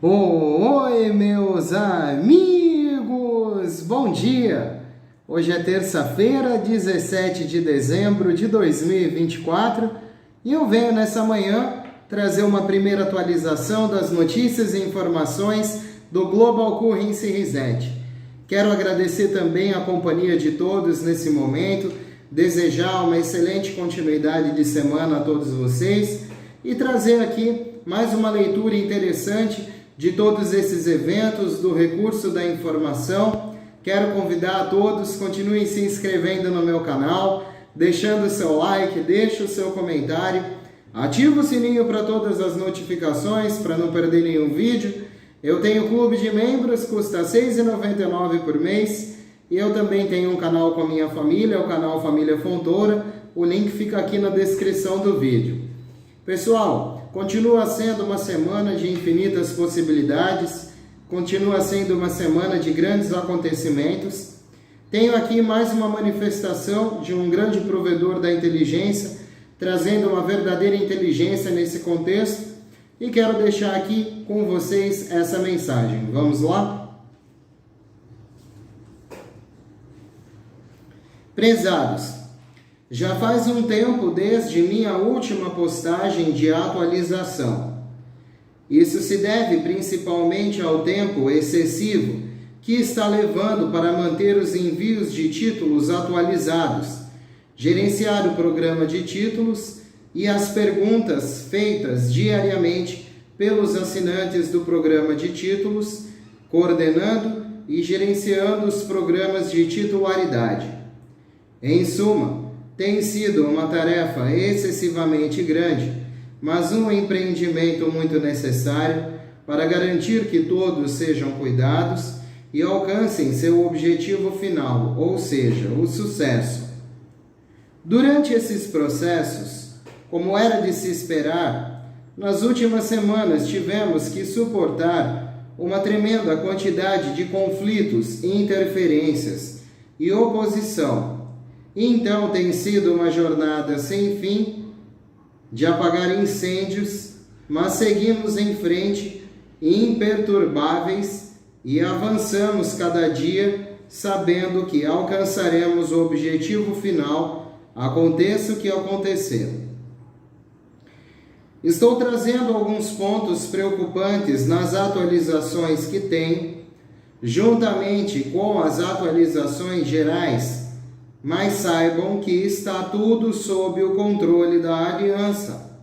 Oi, meus amigos! Bom dia! Hoje é terça-feira, 17 de dezembro de 2024 e eu venho nessa manhã trazer uma primeira atualização das notícias e informações do Global Currency Reset. Quero agradecer também a companhia de todos nesse momento, desejar uma excelente continuidade de semana a todos vocês e trazer aqui mais uma leitura interessante de todos esses eventos do recurso da informação. Quero convidar a todos, continuem se inscrevendo no meu canal, deixando o seu like, deixe o seu comentário, ativa o sininho para todas as notificações, para não perder nenhum vídeo. Eu tenho clube de membros, custa R$ 6,99 por mês, e eu também tenho um canal com a minha família, o canal Família Fontoura, o link fica aqui na descrição do vídeo. Pessoal, continua sendo uma semana de infinitas possibilidades, continua sendo uma semana de grandes acontecimentos. Tenho aqui mais uma manifestação de um grande provedor da inteligência, trazendo uma verdadeira inteligência nesse contexto, e quero deixar aqui com vocês essa mensagem. Vamos lá? Prezados, já faz um tempo desde minha última postagem de atualização. Isso se deve principalmente ao tempo excessivo que está levando para manter os envios de títulos atualizados, gerenciar o programa de títulos e as perguntas feitas diariamente pelos assinantes do programa de títulos, coordenando e gerenciando os programas de titularidade. Em suma, tem sido uma tarefa excessivamente grande, mas um empreendimento muito necessário para garantir que todos sejam cuidados e alcancem seu objetivo final, ou seja, o sucesso. Durante esses processos, como era de se esperar, nas últimas semanas tivemos que suportar uma tremenda quantidade de conflitos, interferências e oposição. Então tem sido uma jornada sem fim de apagar incêndios, mas seguimos em frente, imperturbáveis, e avançamos cada dia sabendo que alcançaremos o objetivo final, aconteça o que acontecer. Estou trazendo alguns pontos preocupantes nas atualizações que tem, juntamente com as atualizações gerais, mas saibam que está tudo sob o controle da aliança.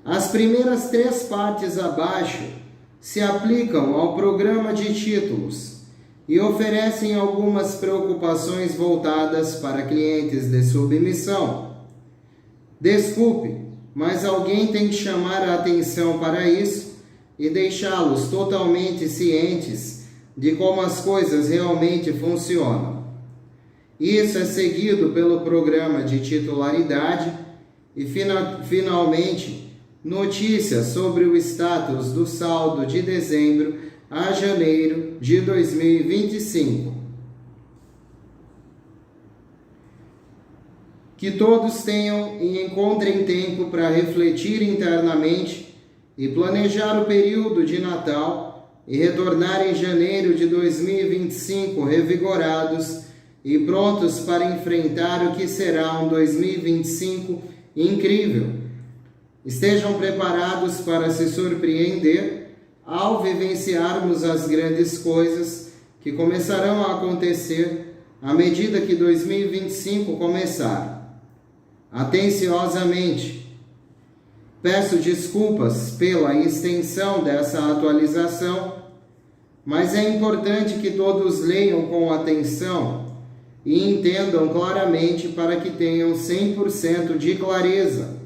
As primeiras 3 partes abaixo se aplicam ao programa de títulos e oferecem algumas preocupações voltadas para clientes de submissão. Desculpe, mas alguém tem que chamar a atenção para isso e deixá-los totalmente cientes de como as coisas realmente funcionam. Isso é seguido pelo programa de titularidade e, finalmente, notícias sobre o status do saldo de dezembro a janeiro de 2025. Que todos tenham e encontrem tempo para refletir internamente e planejar o período de Natal e retornar em janeiro de 2025 revigorados e prontos para enfrentar o que será um 2025 incrível. Estejam preparados para se surpreender ao vivenciarmos as grandes coisas que começarão a acontecer à medida que 2025 começar. Atenciosamente, peço desculpas pela extensão dessa atualização, mas é importante que todos leiam com atenção e entendam claramente para que tenham 100% de clareza.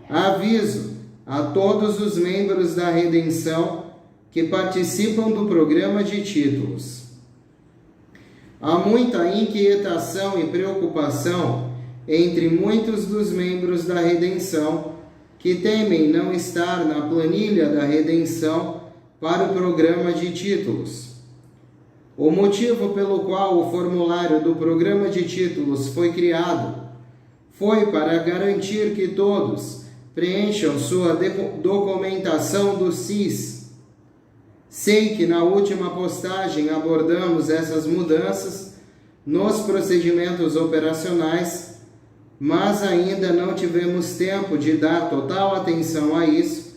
Aviso a todos os membros da Redenção que participam do programa de títulos. Há muita inquietação e preocupação entre muitos dos membros da Redenção que temem não estar na planilha da Redenção para o programa de títulos. O motivo pelo qual o formulário do programa de títulos foi criado foi para garantir que todos preencham sua documentação do SIS. Sei que na última postagem abordamos essas mudanças nos procedimentos operacionais, mas ainda não tivemos tempo de dar total atenção a isso,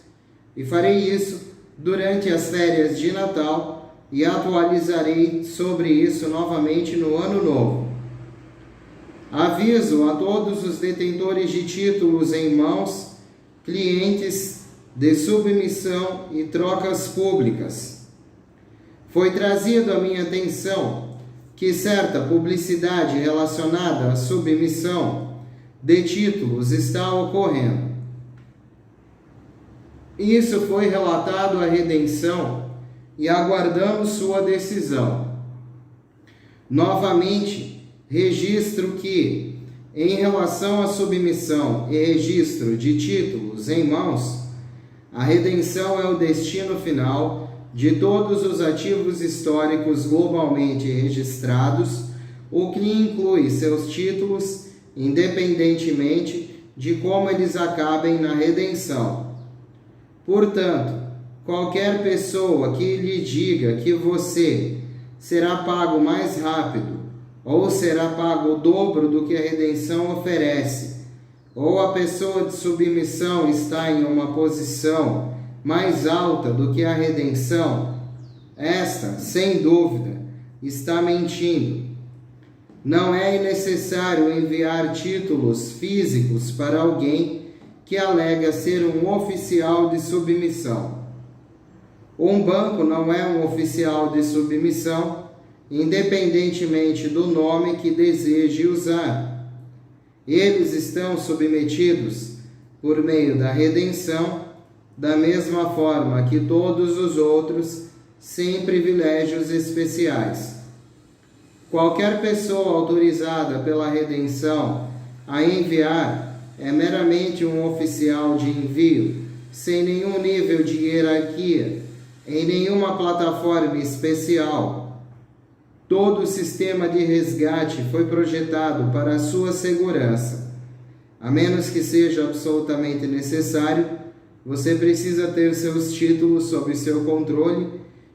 e farei isso durante as férias de Natal e atualizarei sobre isso novamente no Ano Novo. Aviso a todos os detentores de títulos em mãos, clientes de submissão e trocas públicas. Foi trazido à minha atenção que certa publicidade relacionada à submissão de títulos está ocorrendo. Isso foi relatado à redenção e aguardamos sua decisão. Novamente, registro que, em relação à submissão e registro de títulos em mãos, a redenção é o destino final de todos os ativos históricos globalmente registrados, o que inclui seus títulos, independentemente de como eles acabem na redenção. Portanto, qualquer pessoa que lhe diga que você será pago mais rápido, ou será pago o dobro do que a redenção oferece, ou a pessoa de submissão está em uma posição mais alta do que a redenção, esta, sem dúvida, está mentindo. Não é necessário enviar títulos físicos para alguém que alega ser um oficial de submissão. Um banco não é um oficial de submissão, independentemente do nome que deseje usar. Eles estão submetidos por meio da redenção, da mesma forma que todos os outros, sem privilégios especiais. Qualquer pessoa autorizada pela redenção a enviar é meramente um oficial de envio, sem nenhum nível de hierarquia, em nenhuma plataforma especial. Todo o sistema de resgate foi projetado para a sua segurança. A menos que seja absolutamente necessário, você precisa ter seus títulos sob seu controle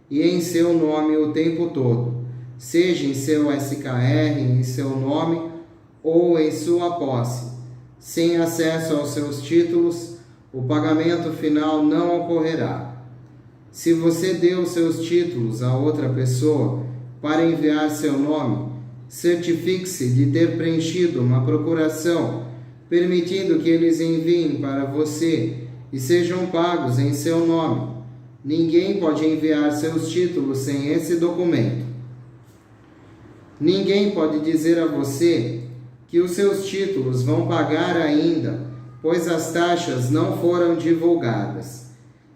e em seu nome o tempo todo, seja em seu SKR, em seu nome ou em sua posse. Sem acesso aos seus títulos, o pagamento final não ocorrerá. Se você deu seus títulos a outra pessoa para enviar seu nome, certifique-se de ter preenchido uma procuração permitindo que eles enviem para você e sejam pagos em seu nome. Ninguém pode enviar seus títulos sem esse documento. Ninguém pode dizer a você que os seus títulos vão pagar ainda, pois as taxas não foram divulgadas.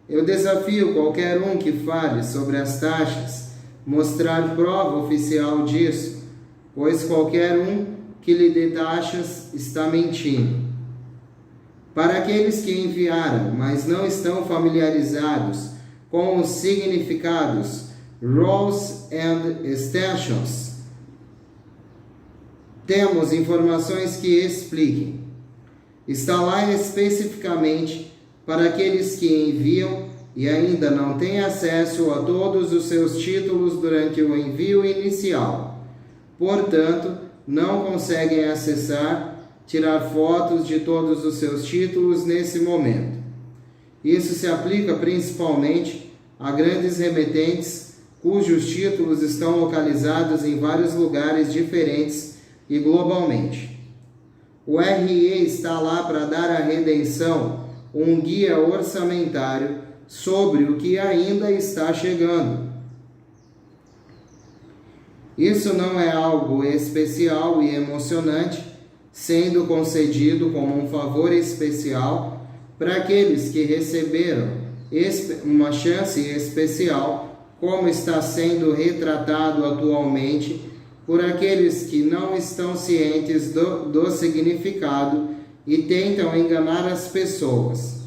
Eu desafio qualquer um que fale sobre as taxas mostrar prova oficial disso, pois qualquer um que lhe dê taxas está mentindo. Para aqueles que enviaram, mas não estão familiarizados com os significados Rows and Extensions, temos informações que expliquem. Está lá especificamente para aqueles que enviam e ainda não têm acesso a todos os seus títulos durante o envio inicial. Portanto, não conseguem acessar, tirar fotos de todos os seus títulos nesse momento. Isso se aplica principalmente a grandes remetentes cujos títulos estão localizados em vários lugares diferentes e globalmente. O RE está lá para dar à redenção um guia orçamentário sobre o que ainda está chegando. Isso não é algo especial e emocionante, sendo concedido como um favor especial para aqueles que receberam uma chance especial, como está sendo retratado atualmente por aqueles que não estão cientes do significado e tentam enganar as pessoas.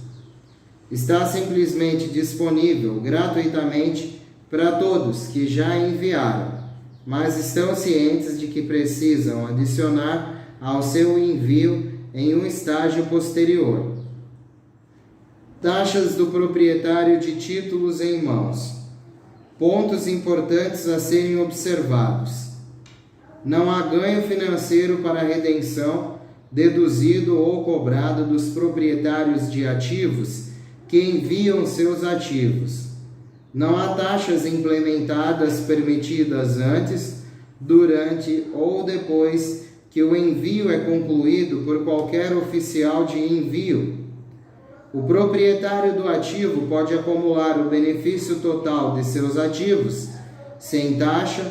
Está simplesmente disponível gratuitamente para todos que já enviaram, mas estão cientes de que precisam adicionar ao seu envio em um estágio posterior. Taxas do proprietário de títulos em mãos. Pontos importantes a serem observados. Não há ganho financeiro para a redenção deduzido ou cobrado dos proprietários de ativos que enviam seus ativos. Não há taxas implementadas permitidas antes, durante ou depois que o envio é concluído por qualquer oficial de envio. O proprietário do ativo pode acumular o benefício total de seus ativos sem taxa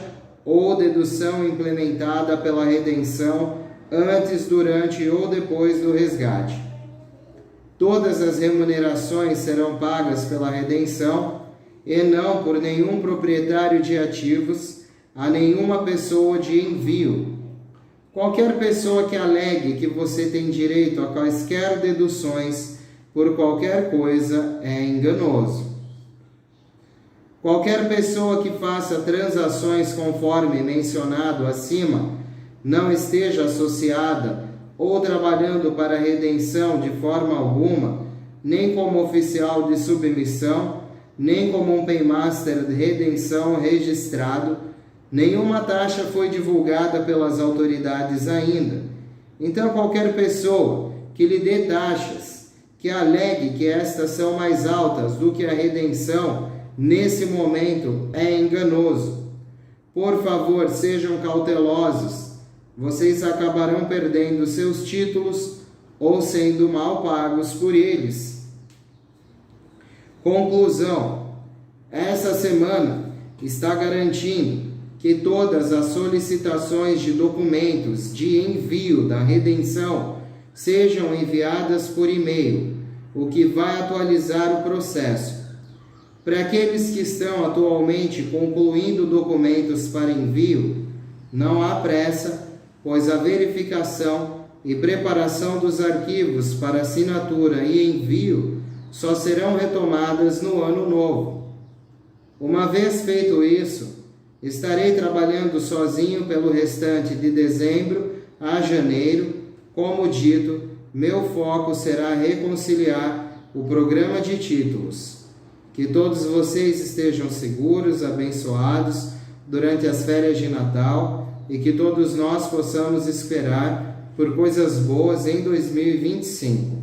ou dedução implementada pela redenção antes, durante ou depois do resgate. Todas as remunerações serão pagas pela redenção e não por nenhum proprietário de ativos a nenhuma pessoa de envio. Qualquer pessoa que alegue que você tem direito a quaisquer deduções por qualquer coisa é enganoso. Qualquer pessoa que faça transações conforme mencionado acima, não esteja associada ou trabalhando para a redenção de forma alguma, nem como oficial de submissão, nem como um paymaster de redenção registrado, nenhuma taxa foi divulgada pelas autoridades ainda. Então, qualquer pessoa que lhe dê taxas, que alegue que estas são mais altas do que a redenção, nesse momento é enganoso. Por favor, sejam cautelosos. Vocês acabarão perdendo seus títulos ou sendo mal pagos por eles. Conclusão: essa semana está garantindo que todas as solicitações de documentos de envio da redenção sejam enviadas por e-mail, o que vai atualizar o processo. Para aqueles que estão atualmente concluindo documentos para envio, não há pressa, pois a verificação e preparação dos arquivos para assinatura e envio só serão retomadas no ano novo. Uma vez feito isso, estarei trabalhando sozinho pelo restante de dezembro a janeiro. Como dito, meu foco será reconciliar o programa de títulos. Que todos vocês estejam seguros, abençoados durante as férias de Natal e que todos nós possamos esperar por coisas boas em 2025.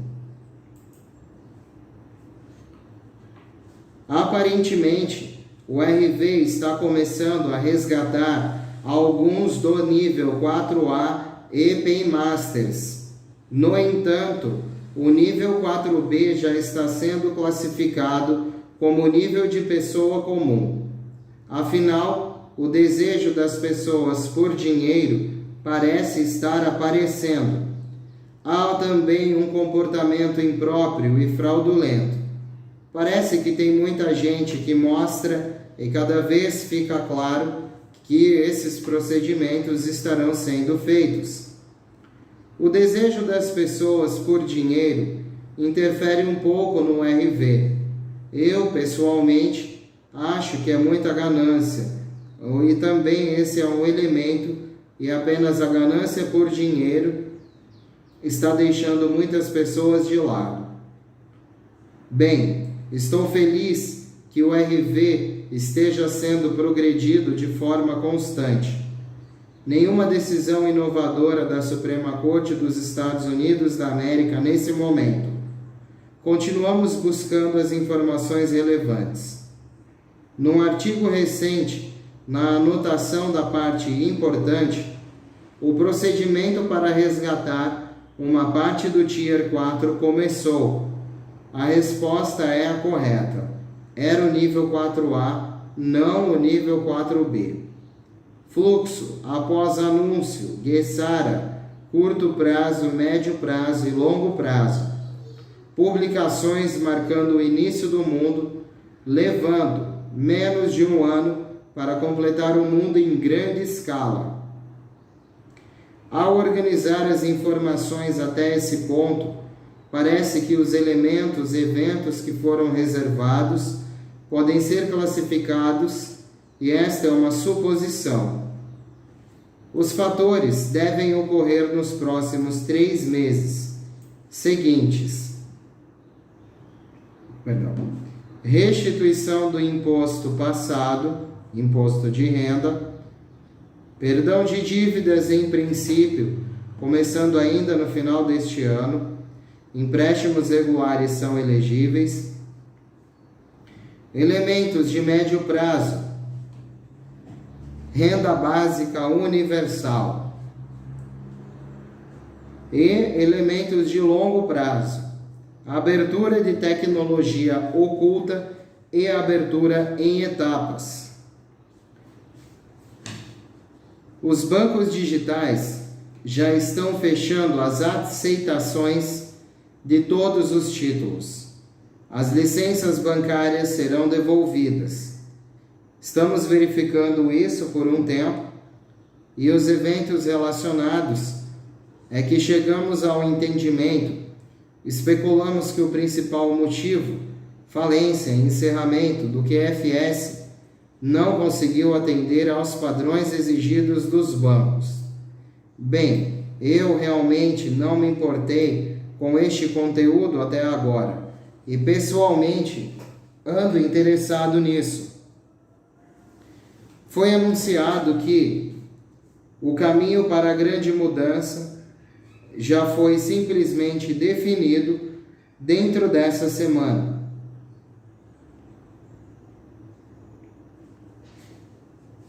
Aparentemente, o RV está começando a resgatar alguns do nível 4A e Paymasters. No entanto, o nível 4B já está sendo classificado como nível de pessoa comum. Afinal, o desejo das pessoas por dinheiro parece estar aparecendo. Há também um comportamento impróprio e fraudulento. Parece que tem muita gente que mostra e cada vez fica claro que esses procedimentos estarão sendo feitos. O desejo das pessoas por dinheiro interfere um pouco no RV. Eu, pessoalmente, acho que é muita ganância, e também esse é um elemento, e apenas a ganância por dinheiro está deixando muitas pessoas de lado. Bem, estou feliz que o RV esteja sendo progredido de forma constante. Nenhuma decisão inovadora da Suprema Corte dos Estados Unidos da América nesse momento. Continuamos buscando as informações relevantes. Num artigo recente, na anotação da parte importante, o procedimento para resgatar uma parte do Tier 4 começou. A resposta é a correta. Era o nível 4A, não o nível 4B. Fluxo após anúncio, GESARA, curto prazo, médio prazo e longo prazo. Publicações marcando o início do mundo, levando menos de um ano para completar o mundo em grande escala. Ao organizar as informações até esse ponto, parece que os eventos que foram reservados podem ser classificados, e esta é uma suposição. Os fatores devem ocorrer nos próximos 3 meses seguintes. restituição do imposto passado, imposto de renda, perdão de dívidas em princípio, começando ainda no final deste ano, empréstimos regulares são elegíveis, elementos de médio prazo, renda básica universal e elementos de longo prazo, abertura de tecnologia oculta e abertura em etapas. Os bancos digitais já estão fechando as aceitações de todos os títulos. As licenças bancárias serão devolvidas. Estamos verificando isso por um tempo e os eventos relacionados é que chegamos ao entendimento, especulamos que o principal motivo, falência e encerramento do QFS, não conseguiu atender aos padrões exigidos dos bancos. Bem, eu realmente não me importei com este conteúdo até agora e pessoalmente ando interessado nisso. Foi anunciado que o caminho para a grande mudança já foi simplesmente definido dentro dessa semana.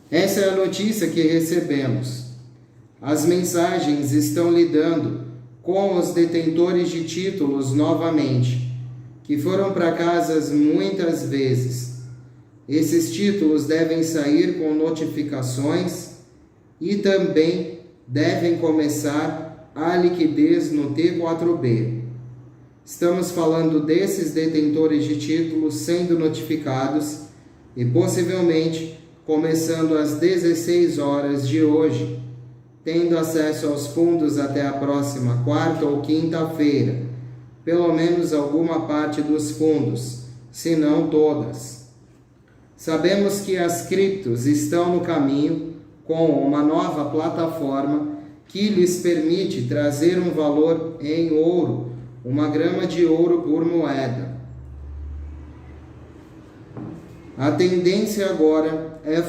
Essa é a notícia que recebemos. As mensagens estão lidando com os detentores de títulos novamente, que foram para casas muitas vezes. Esses títulos devem sair com notificações e também devem começar a liquidez no T4B. Estamos falando desses detentores de títulos sendo notificados e possivelmente começando às 16 horas de hoje, tendo acesso aos fundos até a próxima quarta ou quinta-feira, pelo menos alguma parte dos fundos, se não todas. Sabemos que as criptos estão no caminho com uma nova plataforma que lhes permite trazer um valor em ouro, 1 grama de ouro por moeda. A tendência agora é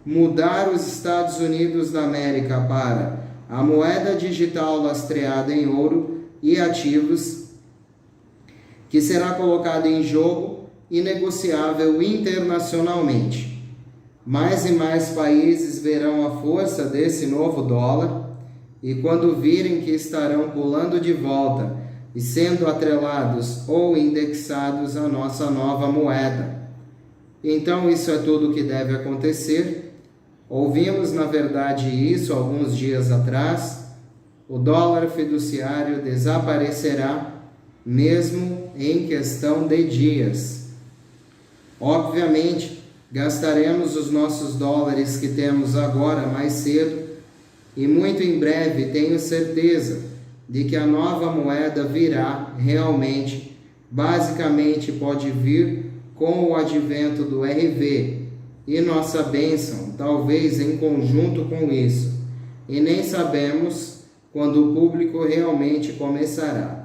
mudar os Estados Unidos da América para a moeda digital lastreada em ouro e ativos, que será colocada em jogo e negociável internacionalmente. Mais e mais países verão a força desse novo dólar e quando virem que estarão pulando de volta e sendo atrelados ou indexados à nossa nova moeda. Então isso é tudo o que deve acontecer. Ouvimos, na verdade, isso alguns dias atrás. O dólar fiduciário desaparecerá, mesmo em questão de dias. Obviamente, gastaremos os nossos dólares que temos agora mais cedo e muito em breve tenho certeza de que a nova moeda virá realmente. Basicamente pode vir com o advento do RV e nossa bênção, talvez em conjunto com isso, e nem sabemos quando o público realmente começará.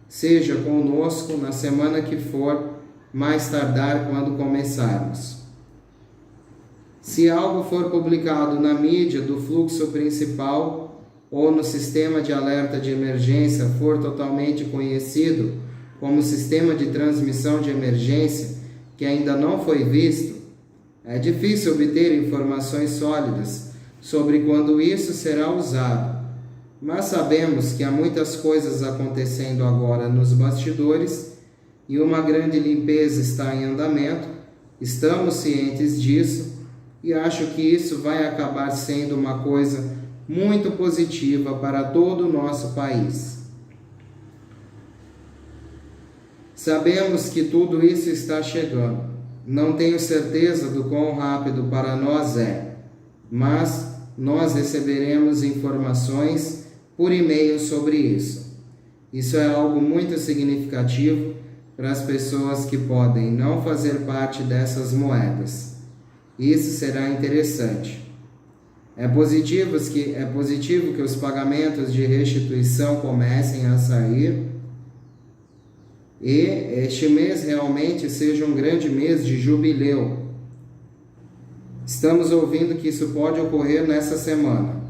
Seja conosco na semana que for, mais tardar quando começarmos. Se algo for publicado na mídia do fluxo principal ou no sistema de alerta de emergência for totalmente conhecido como sistema de transmissão de emergência que ainda não foi visto, é difícil obter informações sólidas sobre quando isso será usado. Mas sabemos que há muitas coisas acontecendo agora nos bastidores e uma grande limpeza está em andamento. Estamos cientes disso e acho que isso vai acabar sendo uma coisa muito positiva para todo o nosso país. Sabemos que tudo isso está chegando. Não tenho certeza do quão rápido para nós é, mas nós receberemos informações por e-mail sobre isso. Isso é algo muito significativo para as pessoas que podem não fazer parte dessas moedas. Isso será interessante. É positivo que os pagamentos de restituição comecem a sair. e este mês realmente seja um grande mês de jubileu. Estamos ouvindo que isso pode ocorrer nessa semana.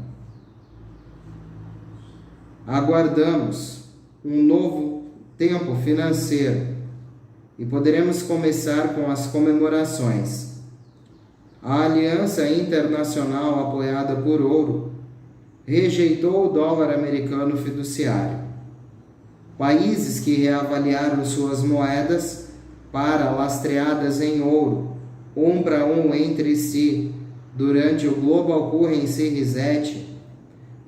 Aguardamos um novo tempo financeiro e poderemos começar com as comemorações. A Aliança Internacional, apoiada por ouro, rejeitou o dólar americano fiduciário. Países que reavaliaram suas moedas para lastreadas em ouro, um para um entre si, durante o Global Currency Reset,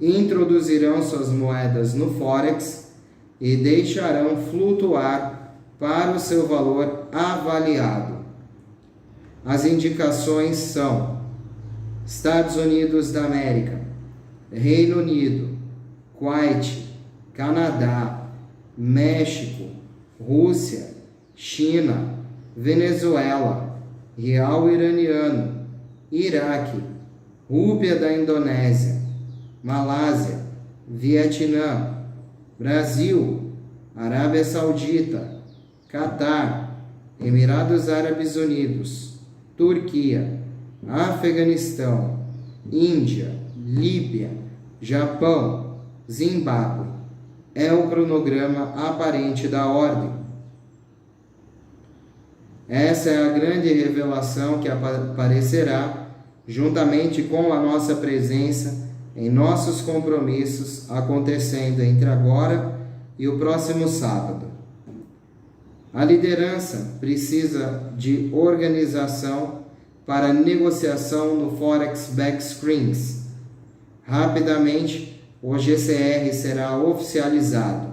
introduzirão suas moedas no Forex e deixarão flutuar para o seu valor avaliado. As indicações são Estados Unidos da América, Reino Unido, Kuwait, Canadá, México, Rússia, China, Venezuela, Real Iraniano, Iraque, Rúpia da Indonésia, Malásia, Vietnã, Brasil, Arábia Saudita, Catar, Emirados Árabes Unidos, Turquia, Afeganistão, Índia, Líbia, Japão, Zimbábue. É o cronograma aparente da ordem. Essa é a grande revelação que aparecerá juntamente com a nossa presença em nossos compromissos acontecendo entre agora e o próximo sábado. A liderança precisa de organização para negociação no Forex Backscreens. Rapidamente, o GCR será oficializado.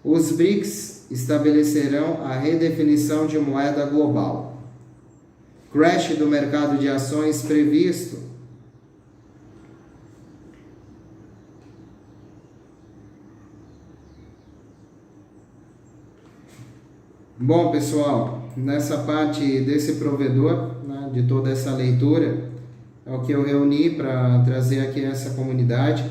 Os BRICS estabelecerão a redefinição de moeda global. Crash do mercado de ações previsto. Bom, pessoal, nessa parte desse provedor, né, de toda essa leitura, é o que eu reuni para trazer aqui essa comunidade,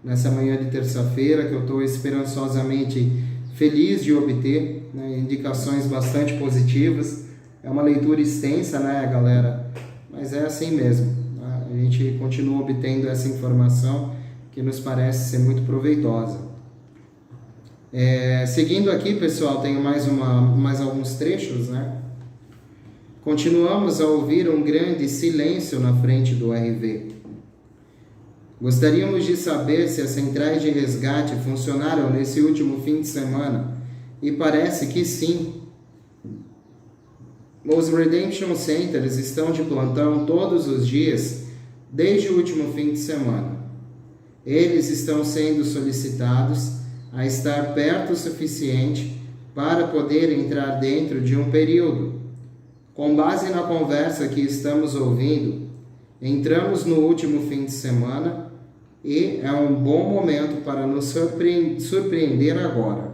nessa manhã de terça-feira, que eu estou esperançosamente feliz de obter, né, indicações bastante positivas. É uma leitura extensa, né, galera? Mas é assim mesmo. Tá? A gente continua obtendo essa informação que nos parece ser muito proveitosa. Seguindo aqui, pessoal, tenho mais alguns trechos, né? Continuamos a ouvir um grande silêncio na frente do RV. Gostaríamos de saber se as centrais de resgate funcionaram nesse último fim de semana, e parece que sim. Os Redemption Centers estão de plantão todos os dias, desde o último fim de semana. Eles estão sendo solicitados a estar perto o suficiente para poder entrar dentro de um período. Com base na conversa que estamos ouvindo, entramos no último fim de semana e é um bom momento para nos surpreender agora.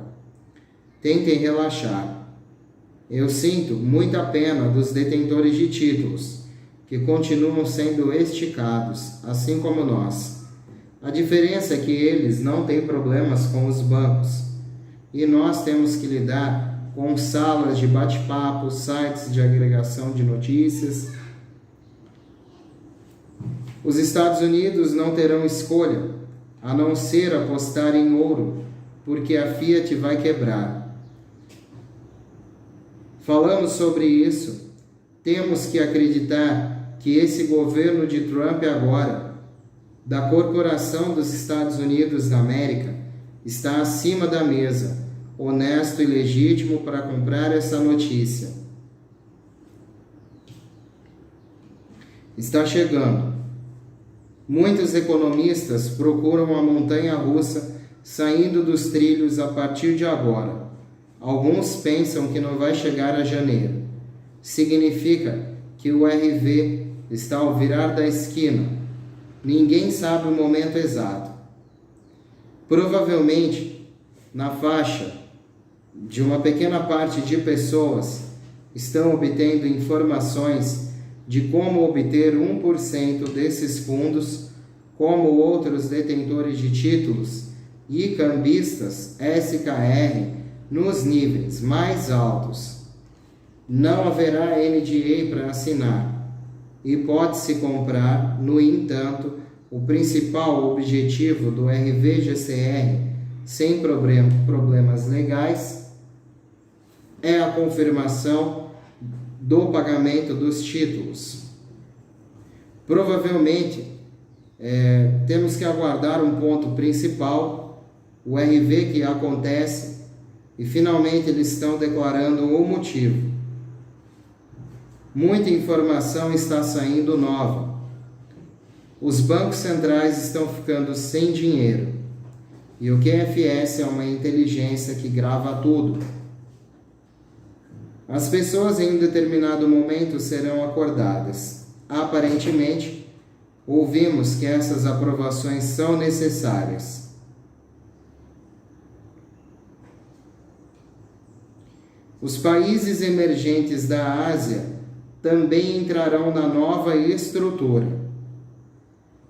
Tentem relaxar. Eu sinto muita pena dos detentores de títulos, que continuam sendo esticados, assim como nós. A diferença é que eles não têm problemas com os bancos, e nós temos que lidar com salas de bate-papo, sites de agregação de notícias. Os Estados Unidos não terão escolha, a não ser apostar em ouro, porque a Fiat vai quebrar. Falamos sobre isso. Temos que acreditar que esse governo de Trump agora, da corporação dos Estados Unidos da América, está acima da mesa, honesto e legítimo para comprar essa notícia. Está chegando. Muitos economistas procuram a montanha-russa saindo dos trilhos a partir de agora. Alguns pensam que não vai chegar a janeiro. Significa que o RV está ao virar da esquina. Ninguém sabe o momento exato. Provavelmente, na faixa de uma pequena parte de pessoas estão obtendo informações de como obter 1% desses fundos, como outros detentores de títulos e cambistas SKR nos níveis mais altos. Não haverá NDA para assinar e pode-se comprar, no entanto, o principal objetivo do RVGCR, sem problemas legais, é a confirmação do pagamento dos títulos. Provavelmente, temos que aguardar um ponto principal, o RV que acontece, e finalmente eles estão declarando o motivo. Muita informação está saindo nova. Os bancos centrais estão ficando sem dinheiro. E o QFS é uma inteligência que grava tudo. As pessoas em um determinado momento serão acordadas. Aparentemente, ouvimos que essas aprovações são necessárias. Os países emergentes da Ásia também entrarão na nova estrutura.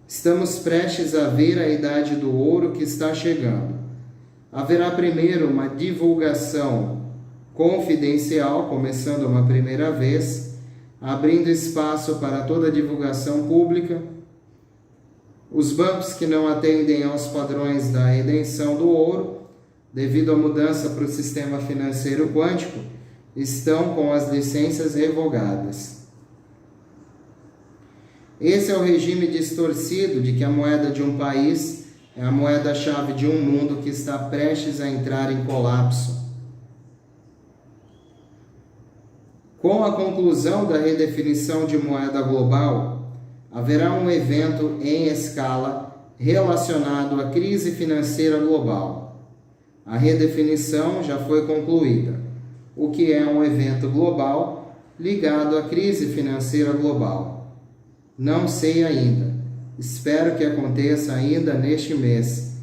Estamos prestes a ver a idade do ouro que está chegando. Haverá primeiro uma divulgação confidencial, começando uma primeira vez, abrindo espaço para toda a divulgação pública. Os bancos que não atendem aos padrões da redenção do ouro, devido à mudança para o sistema financeiro quântico, estão com as licenças revogadas. Esse é o regime distorcido de que a moeda de um país é a moeda-chave de um mundo que está prestes a entrar em colapso. Com a conclusão da redefinição de moeda global, haverá um evento em escala relacionado à crise financeira global. A redefinição já foi concluída, o que é um evento global ligado à crise financeira global. Não sei ainda. Espero que aconteça ainda neste mês,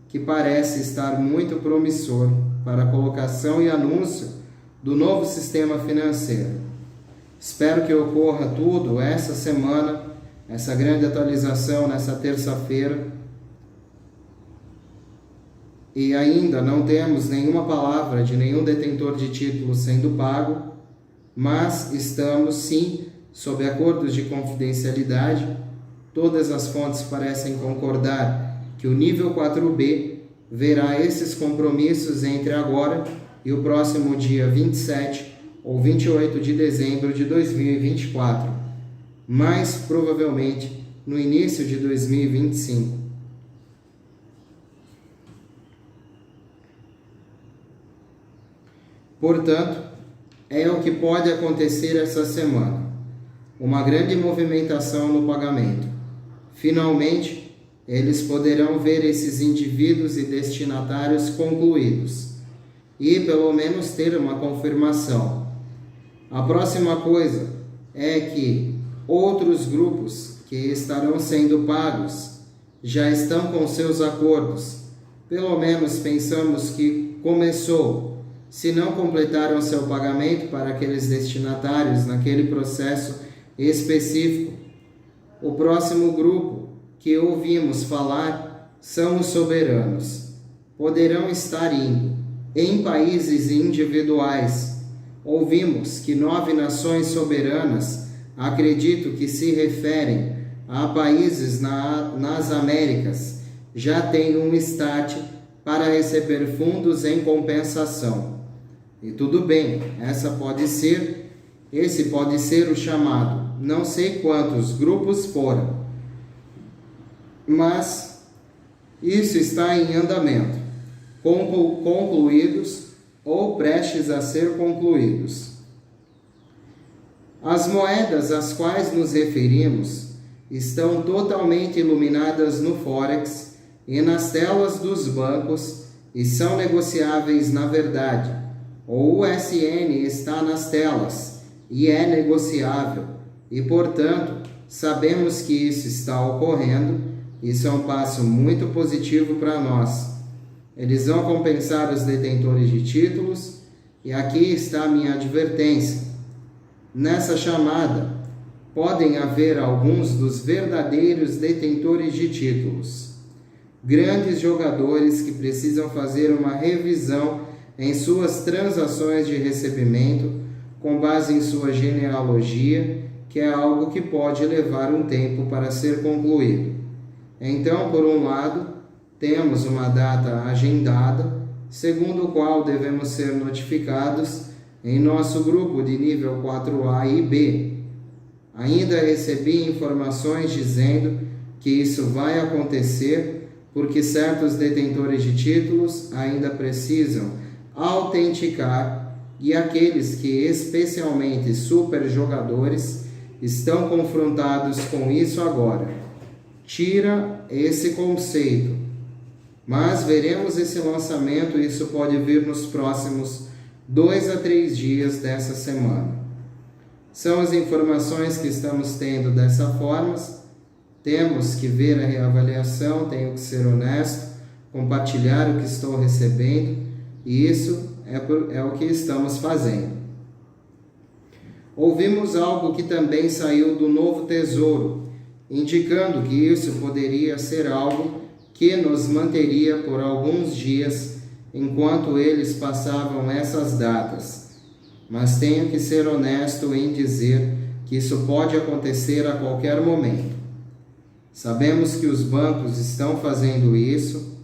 que parece estar muito promissor para a colocação e anúncio do novo sistema financeiro. Espero que ocorra tudo essa semana, essa grande atualização nessa terça-feira. E ainda não temos nenhuma palavra de nenhum detentor de título sendo pago, mas estamos sim sob acordos de confidencialidade. Todas as fontes parecem concordar que o nível 4B verá esses compromissos entre agora e o próximo dia 27 ou 28 de dezembro de 2024, mais provavelmente no início de 2025. Portanto, é o que pode acontecer essa semana. Uma grande movimentação no pagamento. Finalmente, eles poderão ver esses indivíduos e destinatários concluídos e, pelo menos, ter uma confirmação. A próxima coisa é que outros grupos que estarão sendo pagos já estão com seus acordos. Pelo menos pensamos que começou. Se não completaram seu pagamento para aqueles destinatários naquele processo específico, o próximo grupo que ouvimos falar são os soberanos. Poderão estar indo em países individuais. Ouvimos que 9 nações soberanas, acredito que se referem a países nas Américas, já têm um start para receber fundos em compensação. E tudo bem, esse pode ser o chamado. Não sei quantos grupos foram, mas isso está em andamento, concluídos ou prestes a ser concluídos. As moedas às quais nos referimos estão totalmente iluminadas no Forex e nas telas dos bancos e são negociáveis na verdade. O USN está nas telas e é negociável. E, portanto, sabemos que isso está ocorrendo. Isso é um passo muito positivo para nós. Eles vão compensar os detentores de títulos. E aqui está a minha advertência. Nessa chamada, podem haver alguns dos verdadeiros detentores de títulos. Grandes jogadores que precisam fazer uma revisão em suas transações de recebimento com base em sua genealogia, que é algo que pode levar um tempo para ser concluído. Então, por um lado, temos uma data agendada, segundo o qual devemos ser notificados em nosso grupo de nível 4A e B. Ainda recebi informações dizendo que isso vai acontecer porque certos detentores de títulos ainda precisam autenticar e aqueles que, especialmente super jogadores, estão confrontados com isso agora. Tira esse conceito. Mas veremos esse lançamento e isso pode vir nos próximos 2 a 3 dias dessa semana. São as informações que estamos tendo dessa forma. Temos que ver a reavaliação, tenho que ser honesto, compartilhar o que estou recebendo, e isso é o que estamos fazendo. Ouvimos algo que também saiu do Novo Tesouro, indicando que isso poderia ser algo que nos manteria por alguns dias enquanto eles passavam essas datas. Mas tenho que ser honesto em dizer que isso pode acontecer a qualquer momento. Sabemos que os bancos estão fazendo isso.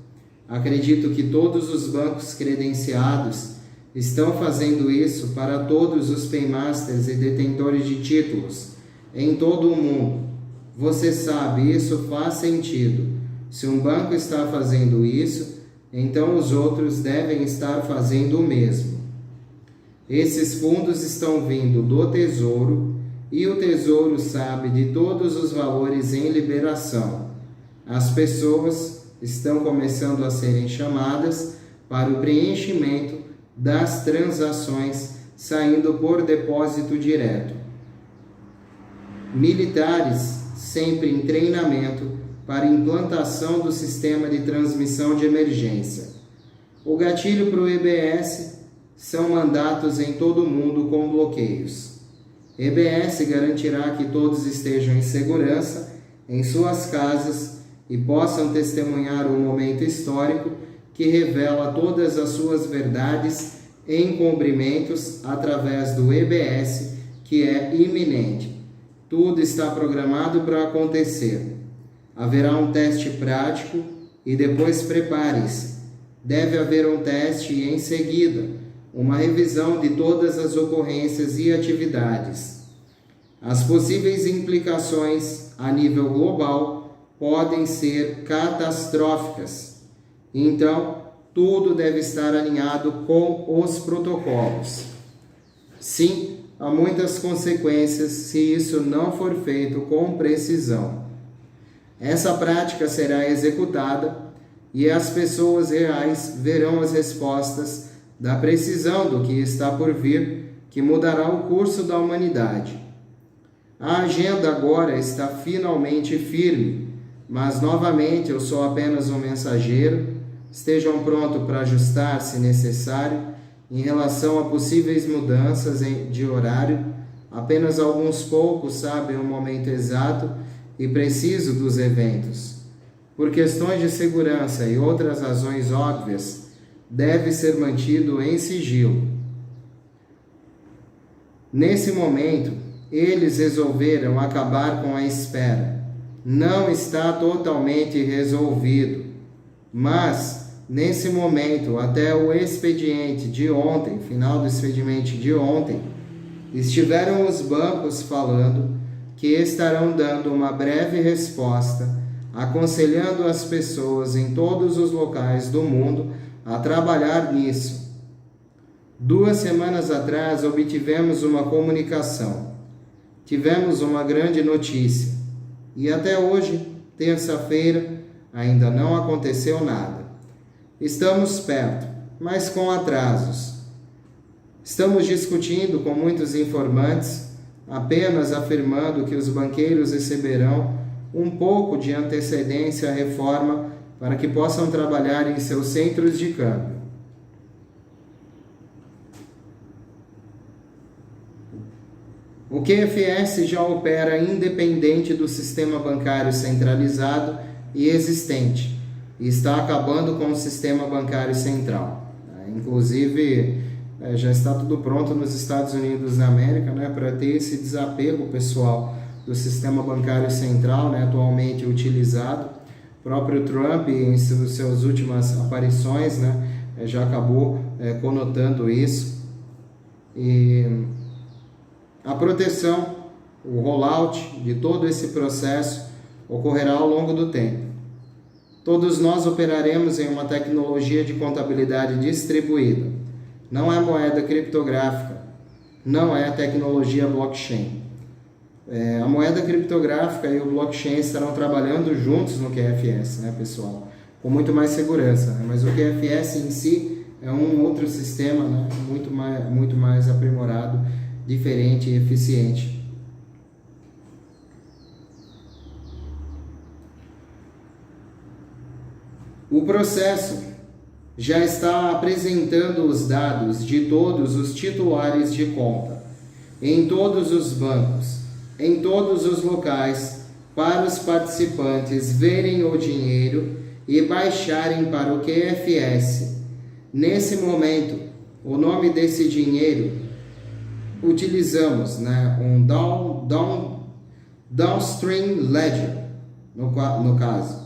Acredito que todos os bancos credenciados estão fazendo isso para todos os paymasters e detentores de títulos em todo o mundo. Você sabe, isso faz sentido. Se um banco está fazendo isso, então os outros devem estar fazendo o mesmo. Esses fundos estão vindo do Tesouro e o Tesouro sabe de todos os valores em liberação. As pessoas estão começando a serem chamadas para o preenchimento das transações saindo por depósito direto. Militares sempre em treinamento para implantação do sistema de transmissão de emergência. O gatilho para o EBS são mandatos em todo o mundo com bloqueios. EBS garantirá que todos estejam em segurança em suas casas e possam testemunhar um momento histórico que revela todas as suas verdades e encobrimentos através do EBS, que é iminente. Tudo está programado para acontecer. Haverá um teste prático e depois prepare-se. Deve haver um teste e, em seguida, uma revisão de todas as ocorrências e atividades. As possíveis implicações a nível global podem ser catastróficas. Então, tudo deve estar alinhado com os protocolos. Sim, há muitas consequências se isso não for feito com precisão. Essa prática será executada e as pessoas reais verão as respostas da precisão do que está por vir, que mudará o curso da humanidade. A agenda agora está finalmente firme, mas novamente eu sou apenas um mensageiro. Estejam prontos para ajustar, se necessário, em relação a possíveis mudanças de horário. Apenas alguns poucos sabem o momento exato e preciso dos eventos. Por questões de segurança e outras razões óbvias, deve ser mantido em sigilo. Nesse momento, eles resolveram acabar com a espera. Não está totalmente resolvido, mas nesse momento, até o expediente de ontem, final do expediente de ontem, estiveram os bancos falando que estarão dando uma breve resposta, aconselhando as pessoas em todos os locais do mundo a trabalhar nisso. 2 semanas atrás obtivemos uma comunicação. Tivemos uma grande notícia. E até hoje, terça-feira, ainda não aconteceu nada. Estamos perto, mas com atrasos. Estamos discutindo com muitos informantes, apenas afirmando que os banqueiros receberão um pouco de antecedência à reforma para que possam trabalhar em seus centros de câmbio. O QFS já opera independente do sistema bancário centralizado e existente, e está acabando com o sistema bancário central. Inclusive, já está tudo pronto nos Estados Unidos da América, né, para ter esse desapego pessoal do sistema bancário central, né, atualmente utilizado. O próprio Trump, em suas últimas aparições, né, já acabou conotando isso. E a proteção, o rollout de todo esse processo ocorrerá ao longo do tempo. Todos nós operaremos em uma tecnologia de contabilidade distribuída. Não é moeda criptográfica, não é tecnologia blockchain. A moeda criptográfica e o blockchain estarão trabalhando juntos no QFS, né, pessoal? Com muito mais segurança, né? Mas o QFS em si é um outro sistema, né, muito mais aprimorado, diferente e eficiente. O processo já está apresentando os dados de todos os titulares de conta, em todos os bancos, em todos os locais, para os participantes verem o dinheiro e baixarem para o QFS. Nesse momento, o nome desse dinheiro, utilizamos, né, um downstream ledger, no caso.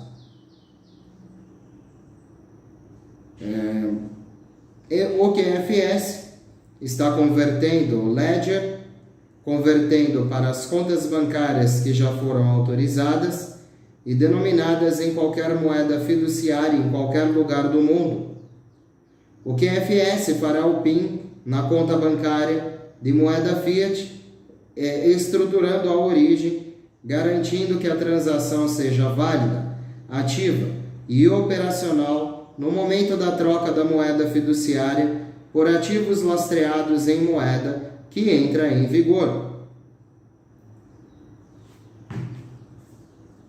O QFS está convertendo o ledger, convertendo para as contas bancárias que já foram autorizadas e denominadas em qualquer moeda fiduciária em qualquer lugar do mundo. O QFS fará o PIN na conta bancária de moeda fiat, estruturando a origem, garantindo que a transação seja válida, ativa e operacional no momento da troca da moeda fiduciária por ativos lastreados em moeda que entra em vigor.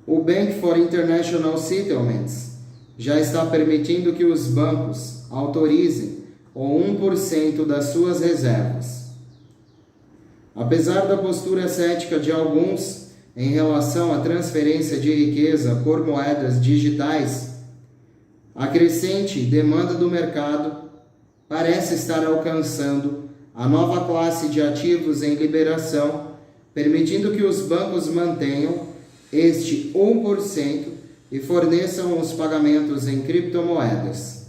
O Bank for International Settlements já está permitindo que os bancos autorizem o 1% das suas reservas. Apesar da postura cética de alguns em relação à transferência de riqueza por moedas digitais, a crescente demanda do mercado parece estar alcançando a nova classe de ativos em liberação, permitindo que os bancos mantenham este 1% e forneçam os pagamentos em criptomoedas.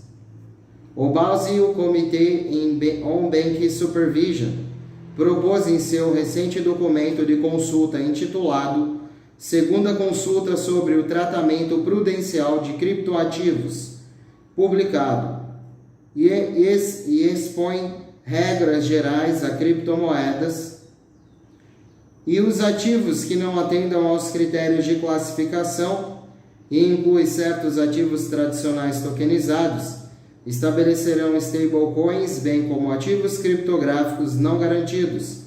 O Basel Committee on Bank Supervision propôs em seu recente documento de consulta intitulado Segunda Consulta sobre o Tratamento Prudencial de Criptoativos, publicado, e expõe regras gerais a criptomoedas e os ativos que não atendam aos critérios de classificação, e inclui certos ativos tradicionais tokenizados, estabelecerão stablecoins, bem como ativos criptográficos não garantidos.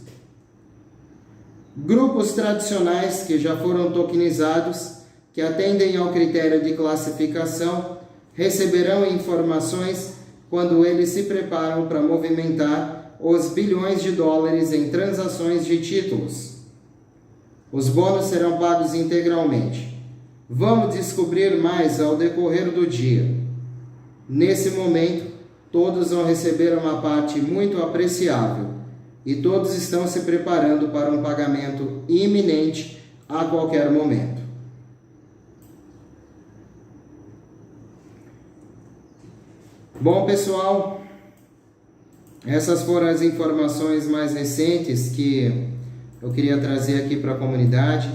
Grupos tradicionais que já foram tokenizados, que atendem ao critério de classificação, receberão informações quando eles se preparam para movimentar os bilhões de dólares em transações de títulos. Os bônus serão pagos integralmente. Vamos descobrir mais ao decorrer do dia. Nesse momento, todos vão receber uma parte muito apreciável e todos estão se preparando para um pagamento iminente a qualquer momento. Bom, pessoal, essas foram as informações mais recentes que eu queria trazer aqui para a comunidade.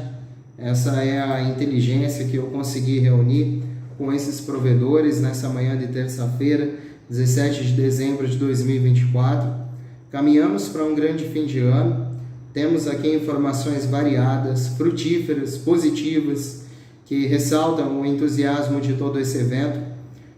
Essa é a inteligência que eu consegui reunir com esses provedores nessa manhã de terça-feira, 17 de dezembro de 2024. Caminhamos para um grande fim de ano. Temos aqui informações variadas, frutíferas, positivas, que ressaltam o entusiasmo de todo esse evento.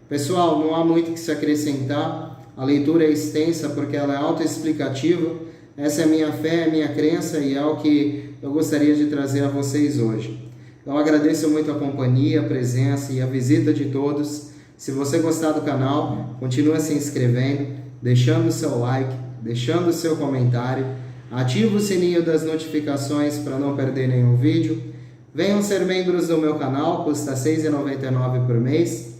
Pessoal, não há muito que se acrescentar. A leitura é extensa porque ela é autoexplicativa. Essa é a minha fé, a minha crença e é o que eu gostaria de trazer a vocês hoje. Eu agradeço muito a companhia, a presença e a visita de todos. Se você gostar do canal, continue se inscrevendo, deixando o seu like, deixando o seu comentário, ativa o sininho das notificações para não perder nenhum vídeo. Venham ser membros do meu canal, custa R$ 6,99 por mês.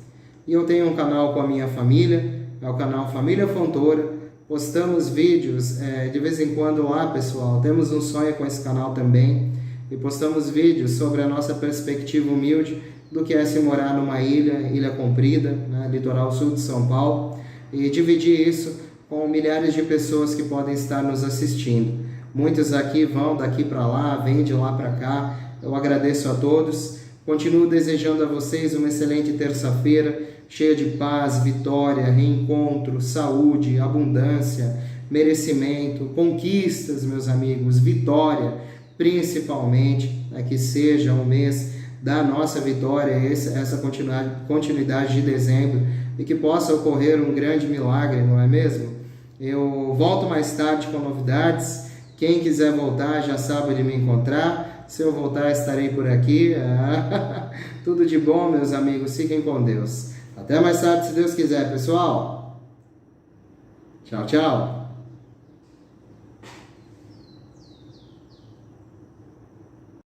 E eu tenho um canal com a minha família, é o canal Família Fontoura. Postamos vídeos de vez em quando lá, pessoal. Temos um sonho com esse canal também. E postamos vídeos sobre a nossa perspectiva humilde do que é se morar numa ilha comprida, né, litoral sul de São Paulo. E dividir isso com milhares de pessoas que podem estar nos assistindo. Muitos aqui vão daqui para lá, vêm de lá para cá. Eu agradeço a todos. Continuo desejando a vocês uma excelente terça-feira, cheia de paz, vitória, reencontro, saúde, abundância, merecimento, conquistas, meus amigos, vitória, principalmente, que seja um mês da nossa vitória, essa continuidade de dezembro, e que possa ocorrer um grande milagre, não é mesmo? Eu volto mais tarde com novidades. Quem quiser voltar já sabe onde me encontrar. Se eu voltar, estarei por aqui. Tudo de bom, meus amigos. Fiquem com Deus. Até mais tarde, se Deus quiser, pessoal. Tchau, tchau.